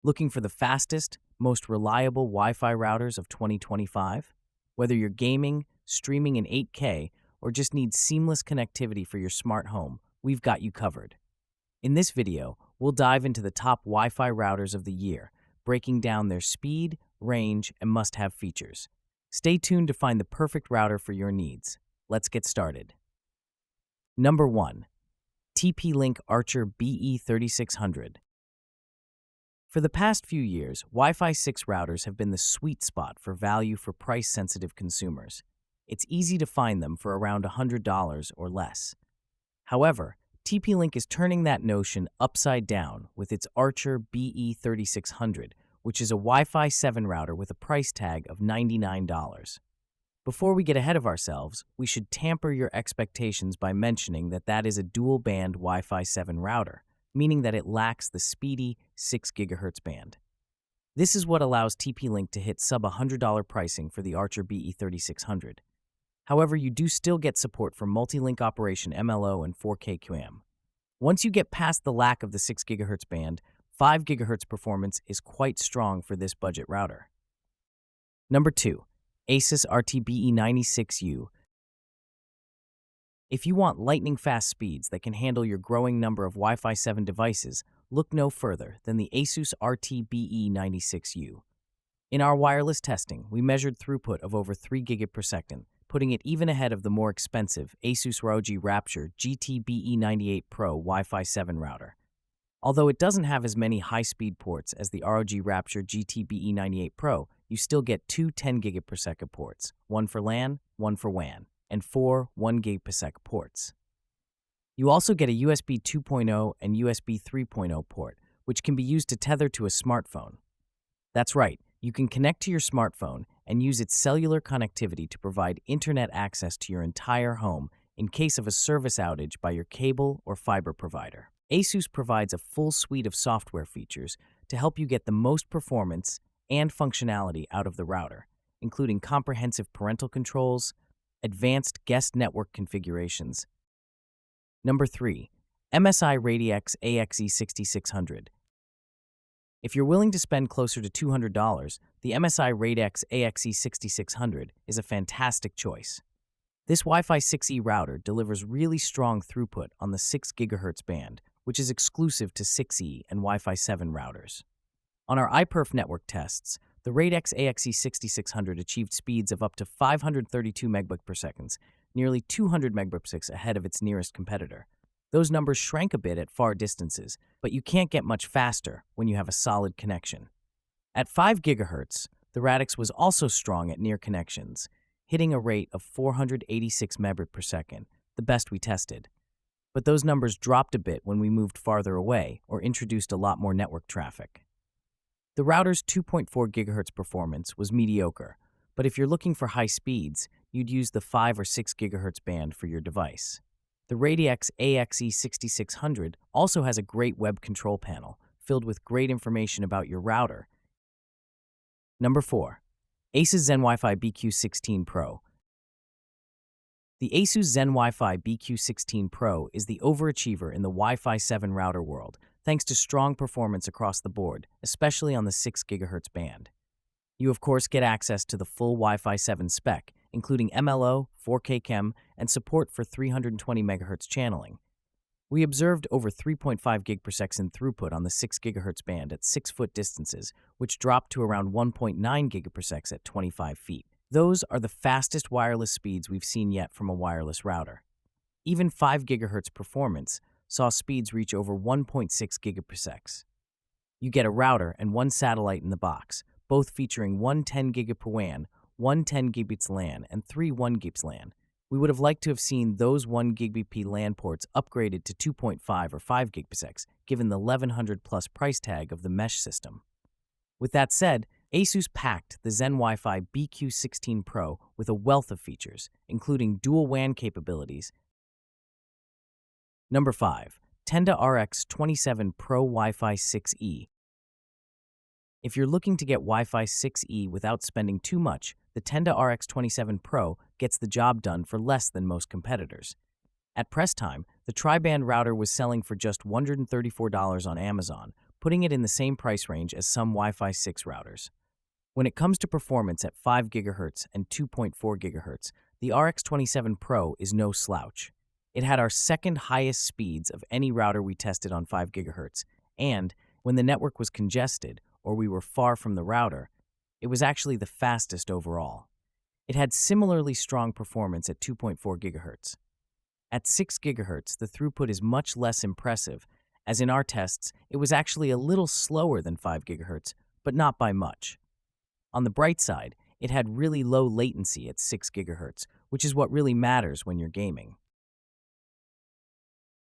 Looking for the fastest, most reliable Wi-Fi routers of 2025? Whether you're gaming, streaming in 8K, or just need seamless connectivity for your smart home, we've got you covered. In this video, we'll dive into the top Wi-Fi routers of the year, breaking down their speed, range, and must-have features. Stay tuned to find the perfect router for your needs. Let's get started. Number 1. TP-Link Archer BE3600. For the past few years, Wi-Fi 6 routers have been the sweet spot for value for price-sensitive consumers. It's easy to find them for around $100 or less. However, TP-Link is turning that notion upside down with its Archer BE3600, which is a Wi-Fi 7 router with a price tag of $99. Before we get ahead of ourselves, we should temper your expectations by mentioning that is a dual-band Wi-Fi 7 router, meaning that it lacks the speedy 6 GHz band. This is what allows TP-Link to hit sub-$100 pricing for the Archer BE3600. However, you do still get support for multi-link operation MLO and 4K QAM. Once you get past the lack of the 6 GHz band, 5 GHz performance is quite strong for this budget router. Number 2. Asus RT-BE96U. If you want lightning-fast speeds that can handle your growing number of Wi-Fi 7 devices, look no further than the Asus RT-BE96U. In our wireless testing, we measured throughput of over 3 gigabit per second, putting it even ahead of the more expensive Asus ROG Rapture GT-BE98 Pro Wi-Fi 7 router. Although it doesn't have as many high-speed ports as the ROG Rapture GT-BE98 Pro, you still get two 10 gigabit per second ports, one for LAN, one for WAN, and four 1 gig per second ports. You also get a USB 2.0 and USB 3.0 port, which can be used to tether to a smartphone. That's right, you can connect to your smartphone and use its cellular connectivity to provide internet access to your entire home in case of a service outage by your cable or fiber provider. Asus provides a full suite of software features to help you get the most performance and functionality out of the router, including comprehensive parental controls, advanced guest network configurations. Number 3. MSI Radix AXE6600. If you're willing to spend closer to $200, the MSI Radix AXE6600 is a fantastic choice. This Wi-Fi 6E router delivers really strong throughput on the 6 GHz band, which is exclusive to 6E and Wi-Fi 7 routers. On our iPerf network tests, the Radix AXE6600 achieved speeds of up to 532 megabits per second, nearly 200 megabits ahead of its nearest competitor. Those numbers shrank a bit at far distances, but you can't get much faster when you have a solid connection. At 5 GHz, the Radix was also strong at near connections, hitting a rate of 486 megabits per second, the best we tested. But those numbers dropped a bit when we moved farther away or introduced a lot more network traffic. The router's 2.4 GHz performance was mediocre, but if you're looking for high speeds, you'd use the 5 or 6 GHz band for your device. The Radix AXE6600 also has a great web control panel, filled with great information about your router. Number 4. Asus Zen Wi-Fi BQ16 Pro. The Asus Zen Wi-Fi BQ16 Pro is the overachiever in the Wi-Fi 7 router world, thanks to strong performance across the board, especially on the 6 GHz band. You of course get access to the full Wi-Fi 7 spec, including MLO, 4K QAM, and support for 320 MHz channeling. We observed over 3.5 gig per second throughput on the 6 GHz band at 6-foot distances, which dropped to around 1.9 gig per second at 25 feet. Those are the fastest wireless speeds we've seen yet from a wireless router. Even 5 GHz performance saw speeds reach over 1.6 gig per second. You get a router and one satellite in the box, both featuring one 10 gig per WAN, one 10 gigabits LAN, and three 1 gigabits LAN. We would have liked to have seen those 1 gigabit LAN ports upgraded to 2.5 or 5 gig per second, given the $1,100 plus price tag of the mesh system. With that said, Asus packed the Zen Wi-Fi BQ16 Pro with a wealth of features, including dual WAN capabilities. Number 5. Tenda RX27 Pro Wi-Fi 6E. If you're looking to get Wi-Fi 6E without spending too much, the Tenda RX27 Pro gets the job done for less than most competitors. At press time, the tri-band router was selling for just $134 on Amazon, putting it in the same price range as some Wi-Fi 6 routers. When it comes to performance at 5 GHz and 2.4 GHz, the RX27 Pro is no slouch. It had our second highest speeds of any router we tested on 5 GHz, and when the network was congested or we were far from the router, it was actually the fastest overall. It had similarly strong performance at 2.4 GHz. At 6 GHz, the throughput is much less impressive, as in our tests, it was actually a little slower than 5 GHz, but not by much. On the bright side, it had really low latency at 6 GHz, which is what really matters when you're gaming.